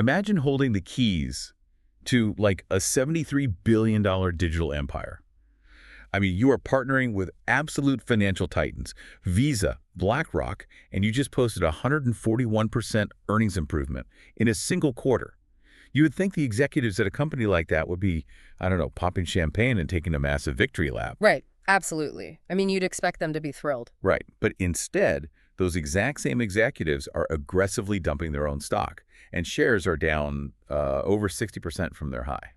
Imagine holding the keys to like a $73 billion digital empire. I mean, you are partnering with absolute financial titans, Visa, BlackRock, and you just posted a 141% earnings improvement in a single quarter. You would think the executives at a company like that would be, I don't know, popping champagne and taking a massive victory lap. Right. Absolutely. I mean, you'd expect them to be thrilled. Right. But instead, those exact same executives are aggressively dumping their own stock, and shares are down over 60% from their high.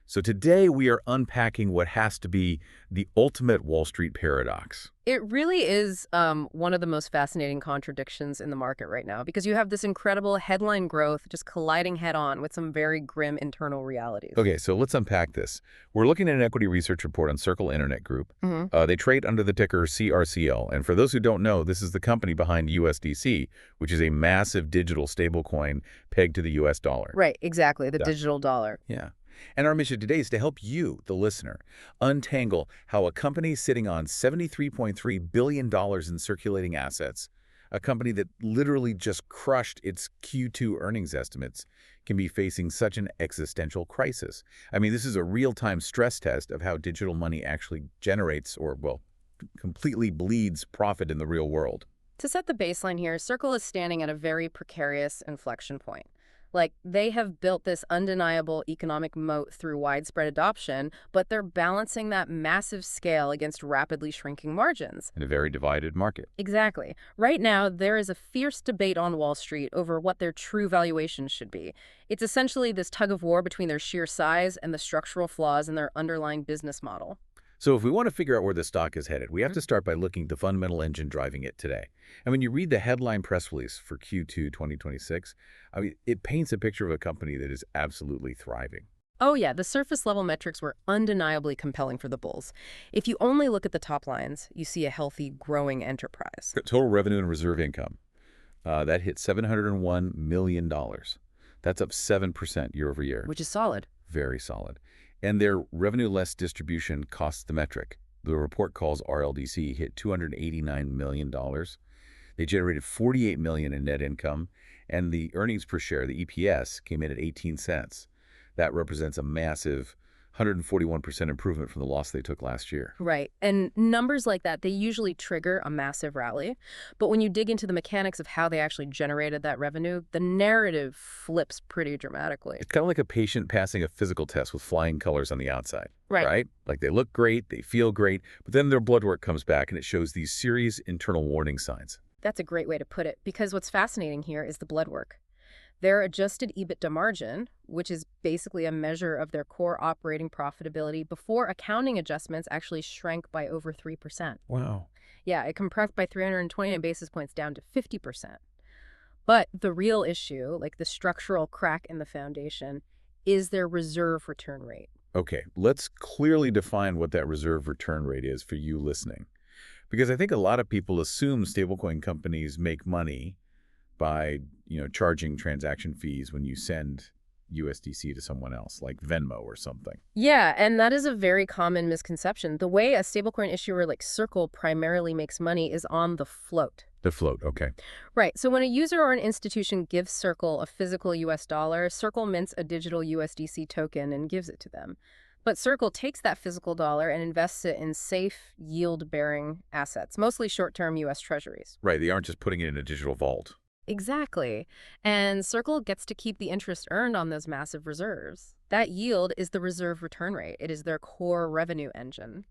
So today we are unpacking what has to be the ultimate Wall Street paradox. It really is one of the most fascinating contradictions in the market right now, because you have this incredible headline growth just colliding head-on with some very grim internal realities. Okay, so let's unpack this. We're looking at an equity research report on Circle Internet Group. They trade under the ticker CRCL. And for those who don't know, this is the company behind USDC, which is a massive digital stablecoin pegged to the US dollar. Right, exactly, the digital dollar. Yeah. And our mission today is to help you, the listener, untangle how a company sitting on $73.3 billion in circulating assets, a company that literally just crushed its Q2 earnings estimates, can be facing such an existential crisis. I mean, this is a real-time stress test of how digital money actually generates or, well, completely bleeds profit in the real world. To set the baseline here, Circle is standing at a very precarious inflection point. Like, they have built this undeniable economic moat through widespread adoption, but they're balancing that massive scale against rapidly shrinking margins. In a very divided market. Exactly. Right now, there is a fierce debate on Wall Street over what their true valuation should be. It's essentially this tug of war between their sheer size and the structural flaws in their underlying business model. So if we want to figure out where the stock is headed, we have to start by looking at the fundamental engine driving it today. And when you read the headline press release for Q2 2026, I mean, it paints a picture of a company that is absolutely thriving. Oh yeah, the surface level metrics were undeniably compelling for the bulls. If you only look at the top lines, you see a healthy, growing enterprise. Total revenue and reserve income, that hit $701 million. That's up 7% year over year. Which is solid. Very solid. And their revenue less distribution costs the metric. The report calls RLDC hit $289 million. They generated $48 million in net income, and the earnings per share, the EPS, came in at 18 cents. That represents a massive 141% improvement from the loss they took last year. Right. And numbers like that, they usually trigger a massive rally. But when you dig into the mechanics of how they actually generated that revenue, the narrative flips pretty dramatically. It's kind of like a patient passing a physical test with flying colors on the outside. Right. Like they look great, they feel great, but then their blood work comes back and it shows these serious internal warning signs. That's a great way to put it, because what's fascinating here is the blood work. Their adjusted EBITDA margin, which is basically a measure of their core operating profitability before accounting adjustments, actually shrank by over 3%. Wow. Yeah, it compressed by 329 basis points down to 50%. But the real issue, like the structural crack in the foundation, is their reserve return rate. Okay, let's clearly define what that reserve return rate is for you listening. Because I think a lot of people assume stablecoin companies make money by, charging transaction fees when you send USDC to someone else, like Venmo or something. Yeah, and that is a very common misconception. The way a stablecoin issuer like Circle primarily makes money is on the float. The float, okay. Right, so when a user or an institution gives Circle a physical US dollar, Circle mints a digital USDC token and gives it to them. But Circle takes that physical dollar and invests it in safe, yield-bearing assets, mostly short-term US treasuries. Right, they aren't just putting it in a digital vault. Exactly. And Circle gets to keep the interest earned on those massive reserves. That yield is the reserve return rate. It is their core revenue engine.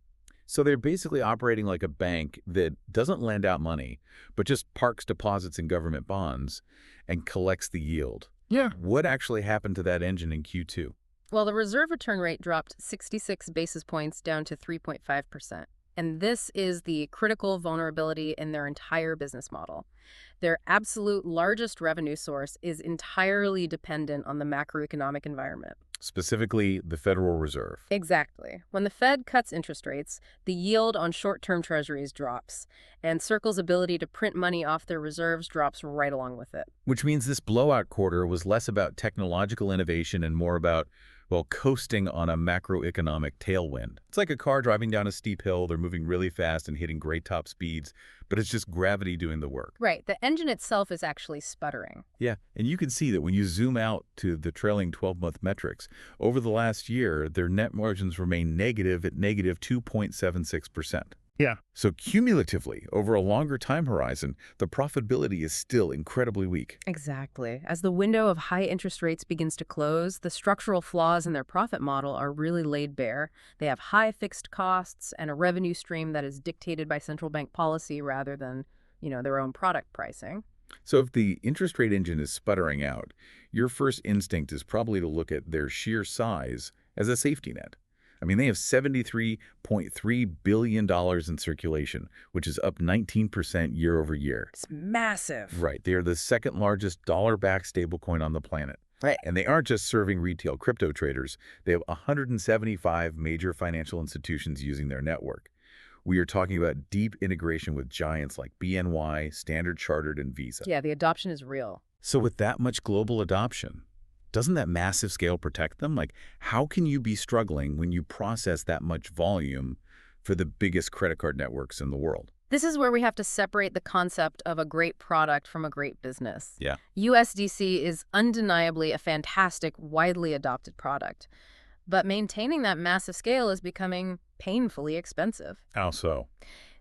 So they're basically operating like a bank that doesn't lend out money, but just parks deposits in government bonds and collects the yield. Yeah. What actually happened to that engine in Q2? Well, the reserve return rate dropped 66 basis points down to 3.5%. And this is the critical vulnerability in their entire business model. Their absolute largest revenue source is entirely dependent on the macroeconomic environment. Specifically, the Federal Reserve. Exactly. When the Fed cuts interest rates, the yield on short-term treasuries drops, and Circle's ability to print money off their reserves drops right along with it. Which means this blowout quarter was less about technological innovation and more about Well, coasting on a macroeconomic tailwind. It's like a car driving down a steep hill. They're moving really fast and hitting great top speeds, but it's just gravity doing the work. Right, the engine itself is actually sputtering. Yeah, and you can see that when you zoom out to the trailing 12-month metrics, over the last year, their net margins remain negative at negative 2.76%. Yeah. So cumulatively, over a longer time horizon, the profitability is still incredibly weak. Exactly. As the window of high interest rates begins to close, the structural flaws in their profit model are really laid bare. They have high fixed costs and a revenue stream that is dictated by central bank policy rather than, their own product pricing. So if the interest rate engine is sputtering out, your first instinct is probably to look at their sheer size as a safety net. I mean, they have $73.3 billion in circulation, which is up 19% year over year. It's massive. Right. They are the second largest dollar-backed stablecoin on the planet. Right. And they aren't just serving retail crypto traders. They have 175 major financial institutions using their network. We are talking about deep integration with giants like BNY, Standard Chartered, and Visa. Yeah, the adoption is real. So with that much global adoption, doesn't that massive scale protect them? Like, how can you be struggling when you process that much volume for the biggest credit card networks in the world? This is where we have to separate the concept of a great product from a great business. Yeah. USDC is undeniably a fantastic, widely adopted product. But maintaining that massive scale is becoming painfully expensive. How so?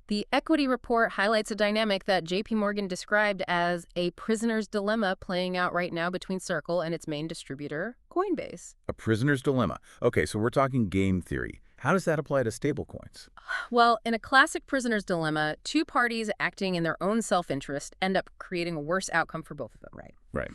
The equity report highlights a dynamic that JP Morgan described as a prisoner's dilemma playing out right now between Circle and its main distributor, Coinbase. A prisoner's dilemma. Okay, so we're talking game theory. How does that apply to stablecoins? Well, in a classic prisoner's dilemma, two parties acting in their own self-interest end up creating a worse outcome for both of them, right? Right.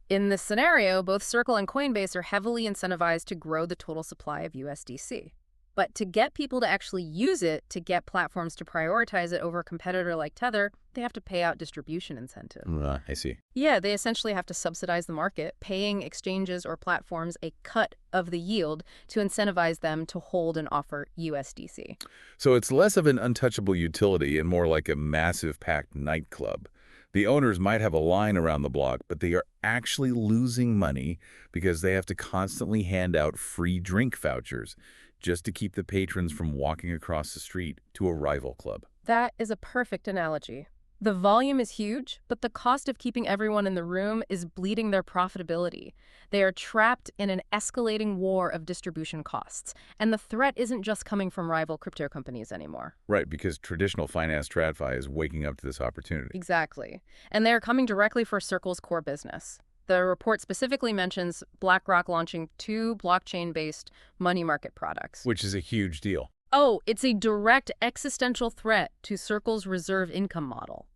In this scenario, both Circle and Coinbase are heavily incentivized to grow the total supply of USDC. But to get people to actually use it, to get platforms to prioritize it over a competitor like Tether, they have to pay out distribution incentive. I see. Yeah, they essentially have to subsidize the market, paying exchanges or platforms a cut of the yield to incentivize them to hold and offer USDC. So it's less of an untouchable utility and more like a massive packed nightclub. The owners might have a line around the block, but they are actually losing money because they have to constantly hand out free drink vouchers just to keep the patrons from walking across the street to a rival club. That is a perfect analogy. The volume is huge, but the cost of keeping everyone in the room is bleeding their profitability. They are trapped in an escalating war of distribution costs, and the threat isn't just coming from rival crypto companies anymore. Right, because traditional finance TradFi is waking up to this opportunity. Exactly. And they are coming directly for Circle's core business. The report specifically mentions BlackRock launching 2 blockchain-based money market products. Which is a huge deal. Oh, it's a direct existential threat to Circle's reserve income model.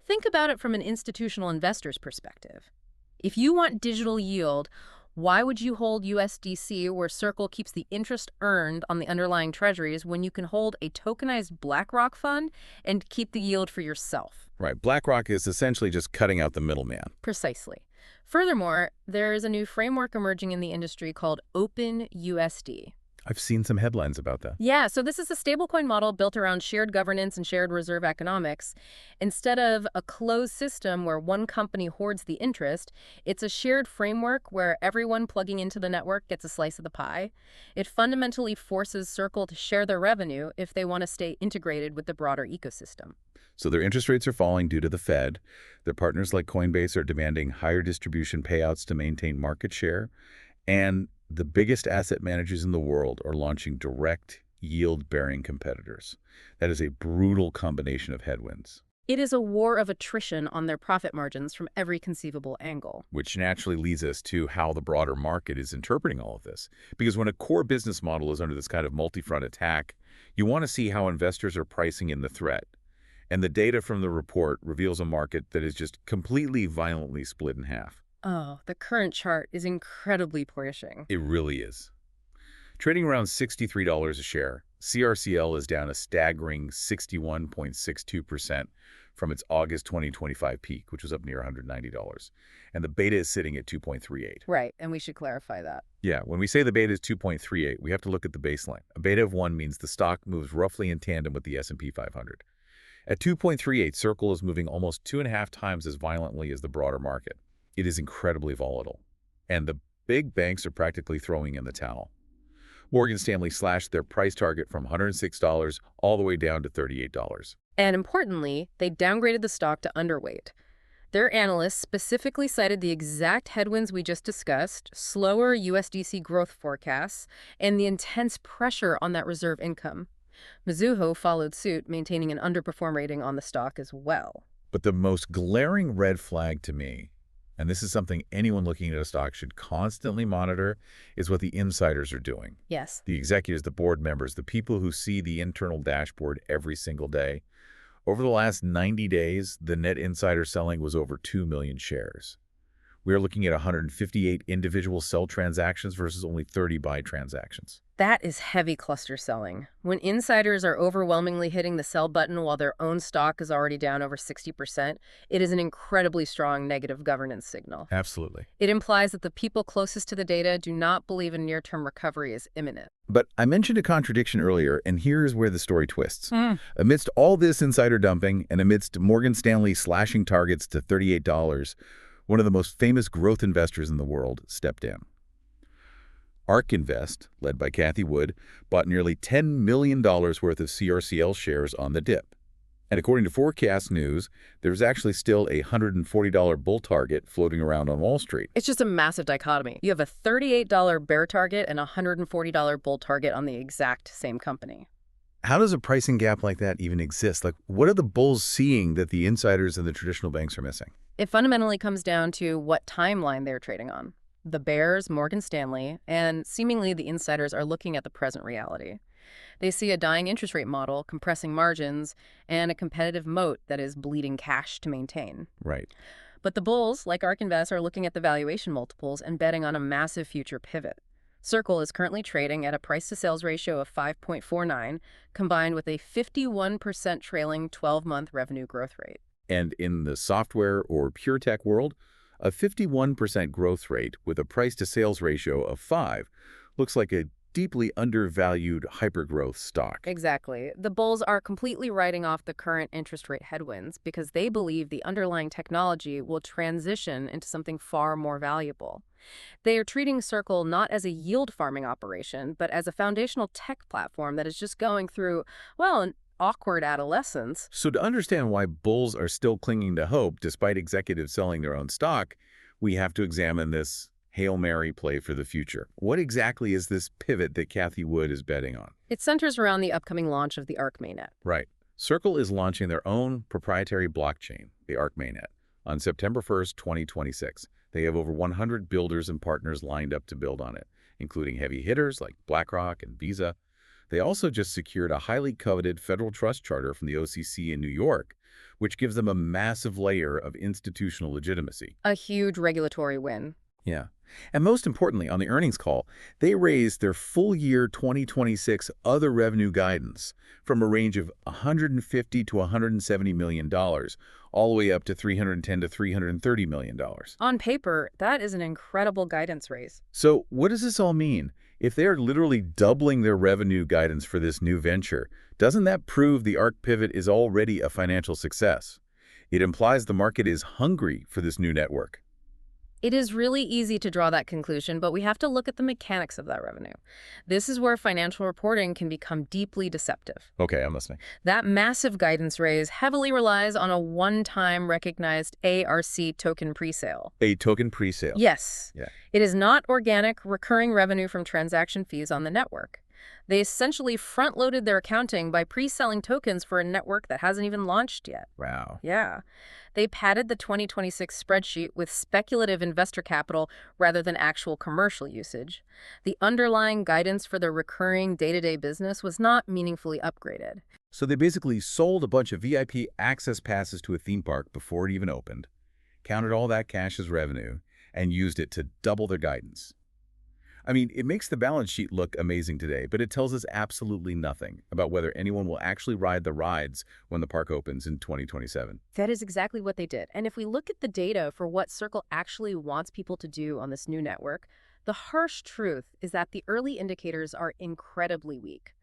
Think about it from an institutional investor's perspective. If you want digital yield, why would you hold USDC where Circle keeps the interest earned on the underlying treasuries when you can hold a tokenized BlackRock fund and keep the yield for yourself? Right, BlackRock is essentially just cutting out the middleman. Precisely. Furthermore, there is a new framework emerging in the industry called OpenUSD. I've seen some headlines about that. Yeah, so this is a stablecoin model built around shared governance and shared reserve economics. Instead of a closed system where one company hoards the interest, it's a shared framework where everyone plugging into the network gets a slice of the pie. It fundamentally forces Circle to share their revenue if they want to stay integrated with the broader ecosystem. So their interest rates are falling due to the Fed. Their partners like Coinbase are demanding higher distribution payouts to maintain market share. And the biggest asset managers in the world are launching direct yield-bearing competitors. That is a brutal combination of headwinds. It is a war of attrition on their profit margins from every conceivable angle. Which naturally leads us to how the broader market is interpreting all of this. Because when a core business model is under this kind of multi-front attack, you want to see how investors are pricing in the threat. And the data from the report reveals a market that is just completely violently split in half. Oh, the current chart is incredibly pushing. It really is. Trading around $63 a share, CRCL is down a staggering 61.62% from its August 2025 peak, which was up near $190. And the beta is sitting at 2.38. Right, and we should clarify that. Yeah, when we say the beta is 2.38, we have to look at the baseline. A beta of 1 means the stock moves roughly in tandem with the S&P 500. At 2.38, Circle is moving almost 2.5 times as violently as the broader market. It is incredibly volatile. And the big banks are practically throwing in the towel. Morgan Stanley slashed their price target from $106 all the way down to $38. And importantly, they downgraded the stock to underweight. Their analysts specifically cited the exact headwinds we just discussed, slower USDC growth forecasts, and the intense pressure on that reserve income. Mizuho followed suit, maintaining an underperform rating on the stock as well. But the most glaring red flag to me, and this is something anyone looking at a stock should constantly monitor, is what the insiders are doing. Yes. The executives, the board members, the people who see the internal dashboard every single day. Over the last 90 days, the net insider selling was over 2 million shares. We are looking at 158 individual sell transactions versus only 30 buy transactions. That is heavy cluster selling. When insiders are overwhelmingly hitting the sell button while their own stock is already down over 60%, it is an incredibly strong negative governance signal. Absolutely. It implies that the people closest to the data do not believe a near-term recovery is imminent. But I mentioned a contradiction earlier, and here's where the story twists. Amidst all this insider dumping and amidst Morgan Stanley slashing targets to $38, one of the most famous growth investors in the world stepped in. ARK Invest, led by Cathie Wood, bought nearly $10 million worth of CRCL shares on the dip. And according to Forecast News, there's actually still a $140 bull target floating around on Wall Street. It's just a massive dichotomy. You have a $38 bear target and a $140 bull target on the exact same company. How does a pricing gap like that even exist? Like, what are the bulls seeing that the insiders and the traditional banks are missing? It fundamentally comes down to what timeline they're trading on. The bears, Morgan Stanley, and seemingly the insiders are looking at the present reality. They see a dying interest rate model, compressing margins, and a competitive moat that is bleeding cash to maintain. Right. But the bulls, like ARK Invest, are looking at the valuation multiples and betting on a massive future pivot. Circle is currently trading at a price-to-sales ratio of 5.49, combined with a 51% trailing 12-month revenue growth rate. And in the software or pure tech world, a 51% growth rate with a price-to-sales ratio of 5 looks like a deeply undervalued hypergrowth stock. Exactly. The bulls are completely writing off the current interest rate headwinds because they believe the underlying technology will transition into something far more valuable. They are treating Circle not as a yield farming operation, but as a foundational tech platform that is just going through, well, an awkward adolescence. So to understand why bulls are still clinging to hope despite executives selling their own stock, we have to examine this Hail Mary play for the future. What exactly is this pivot that Cathie Wood is betting on? It centers around the upcoming launch of the ARK mainnet. Right. Circle is launching their own proprietary blockchain, the ARK mainnet, on September 1st, 2026. They have over 100 builders and partners lined up to build on it, including heavy hitters like BlackRock and Visa. They also just secured a highly coveted federal trust charter from the OCC in New York, which gives them a massive layer of institutional legitimacy. A huge regulatory win. Yeah. And most importantly, on the earnings call, they raised their full year 2026 other revenue guidance from a range of $150 to $170 million, all the way up to $310 to $330 million. On paper, that is an incredible guidance raise. So what does this all mean? If they're literally doubling their revenue guidance for this new venture, doesn't that prove the ARK pivot is already a financial success? It implies the market is hungry for this new network. It is really easy to draw that conclusion, but we have to look at the mechanics of that revenue. This is where financial reporting can become deeply deceptive. Okay, I'm listening. That massive guidance raise heavily relies on a one-time recognized ARC token presale. A token presale. Yes. Yeah. It is not organic, recurring revenue from transaction fees on the network. They essentially front-loaded their accounting by pre-selling tokens for a network that hasn't even launched yet. Wow. Yeah. They padded the 2026 spreadsheet with speculative investor capital rather than actual commercial usage. The underlying guidance for their recurring day-to-day business was not meaningfully upgraded. So they basically sold a bunch of VIP access passes to a theme park before it even opened, counted all that cash as revenue, and used it to double their guidance. I mean, it makes the balance sheet look amazing today, but it tells us absolutely nothing about whether anyone will actually ride the rides when the park opens in 2027. That is exactly what they did. And if we look at the data for what Circle actually wants people to do on this new network, the harsh truth is that the early indicators are incredibly weak.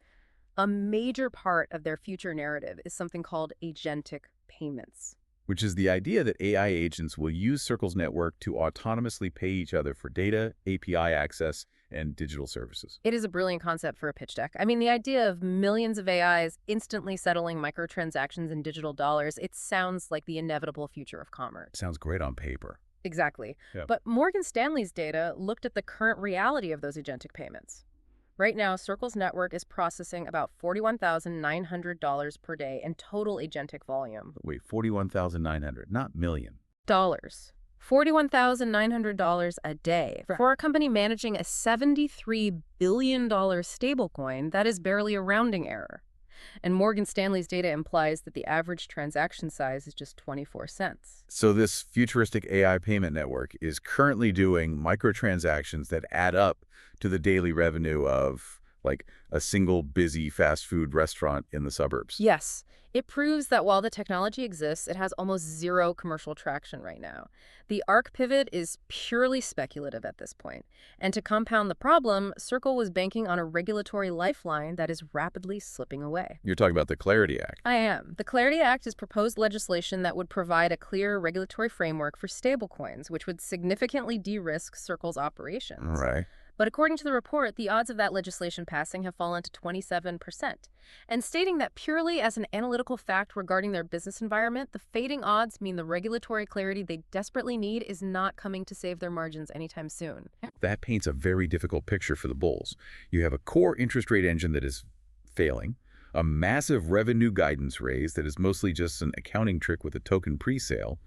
A major part of their future narrative is something called agentic payments. which is the idea that AI agents will use Circle's network to autonomously pay each other for data, API access, and digital services. It is a brilliant concept for a pitch deck. I mean, the idea of millions of AIs instantly settling microtransactions in digital dollars, it sounds like the inevitable future of commerce. Sounds great on paper. Exactly. Yeah. But Morgan Stanley's data looked at the current reality of those agentic payments. Right now, Circle's network is processing about $41,900 per day in total agentic volume. Wait, 41,900, not million. Dollars. $41,900 a day. For a company managing a $73 billion stablecoin, that is barely a rounding error. And Morgan Stanley's data implies that the average transaction size is just 24 cents. So this futuristic AI payment network is currently doing microtransactions that add up to the daily revenue of, like, a single busy fast food restaurant in the suburbs. Yes, it proves that while the technology exists, it has almost zero commercial traction right now. The ARC pivot is purely speculative at this point. And to compound the problem, Circle was banking on a regulatory lifeline that is rapidly slipping away. You're talking about the Clarity Act. I am. The Clarity Act is proposed legislation that would provide a clear regulatory framework for stablecoins, which would significantly de-risk Circle's operations. Right. But according to the report, the odds of that legislation passing have fallen to 27%. And stating that purely as an analytical fact regarding their business environment, the fading odds mean the regulatory clarity they desperately need is not coming to save their margins anytime soon. That paints a very difficult picture for the bulls. You have a core interest rate engine that is failing, a massive revenue guidance raise that is mostly just an accounting trick with a token presale,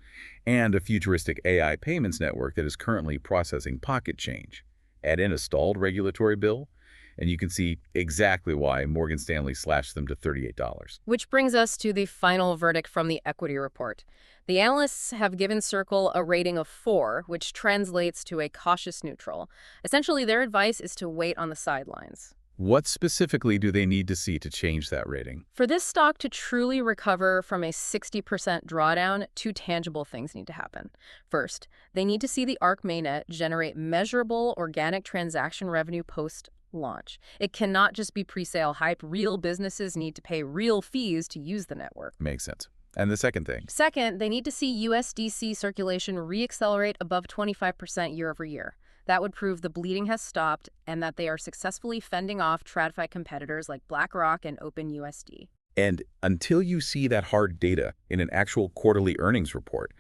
and a futuristic AI payments network that is currently processing pocket change. Add in a stalled regulatory bill, and you can see exactly why Morgan Stanley slashed them to $38. Which brings us to the final verdict from the equity report. The analysts have given Circle a rating of 4, which translates to a cautious neutral. Essentially, their advice is to wait on the sidelines. What specifically do they need to see to change that rating? For this stock to truly recover from a 60% drawdown, 2 tangible things need to happen. First, they need to see the ARC mainnet generate measurable organic transaction revenue post-launch. It cannot just be pre-sale hype. Real businesses need to pay real fees to use the network. Makes sense. And the second thing? Second, they need to see USDC circulation re-accelerate above 25% year over year. That would prove the bleeding has stopped and that they are successfully fending off TradFi competitors like BlackRock and OpenUSD. And until you see that hard data in an actual quarterly earnings report,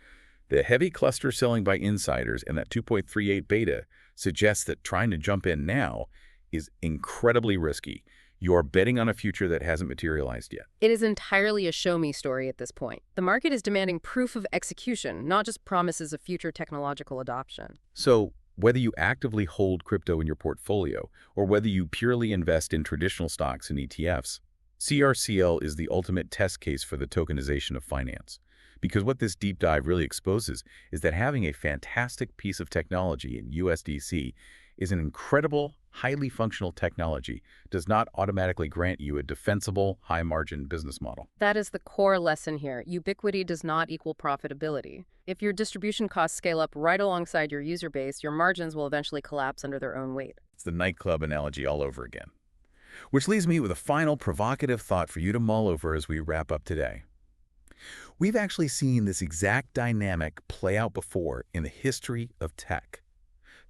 the heavy cluster selling by insiders and that 2.38 beta suggests that trying to jump in now is incredibly risky. You're betting on a future that hasn't materialized yet. It is entirely a show-me story at this point. The market is demanding proof of execution, not just promises of future technological adoption. So whether you actively hold crypto in your portfolio or whether you purely invest in traditional stocks and ETFs, CRCL is the ultimate test case for the tokenization of finance. Because what this deep dive really exposes is that having a fantastic piece of technology in USDC is an incredible, highly functional technology does not automatically grant you a defensible, high-margin business model. That is the core lesson here. Ubiquity does not equal profitability. If your distribution costs scale up right alongside your user base, your margins will eventually collapse under their own weight. It's the nightclub analogy all over again. Which leaves me with a final provocative thought for you to mull over as we wrap up today. We've actually seen this exact dynamic play out before in the history of tech.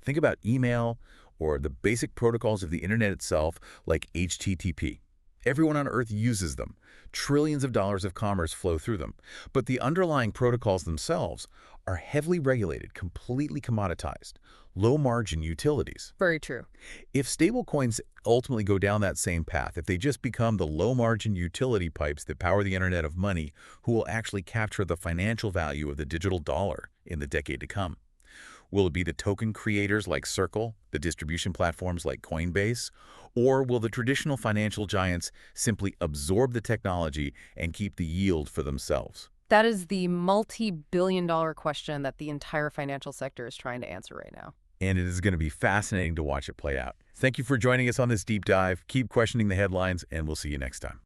Think about email or the basic protocols of the internet itself, like HTTP. Everyone on Earth uses them. Trillions of dollars of commerce flow through them. But the underlying protocols themselves are heavily regulated, completely commoditized, low-margin utilities. Very true. If stablecoins ultimately go down that same path, if they just become the low-margin utility pipes that power the internet of money, who will actually capture the financial value of the digital dollar in the decade to come? Will it be the token creators like Circle, the distribution platforms like Coinbase, or will the traditional financial giants simply absorb the technology and keep the yield for themselves? That is the multi-billion-dollar question that the entire financial sector is trying to answer right now. And it is going to be fascinating to watch it play out. Thank you for joining us on this deep dive. Keep questioning the headlines, and we'll see you next time.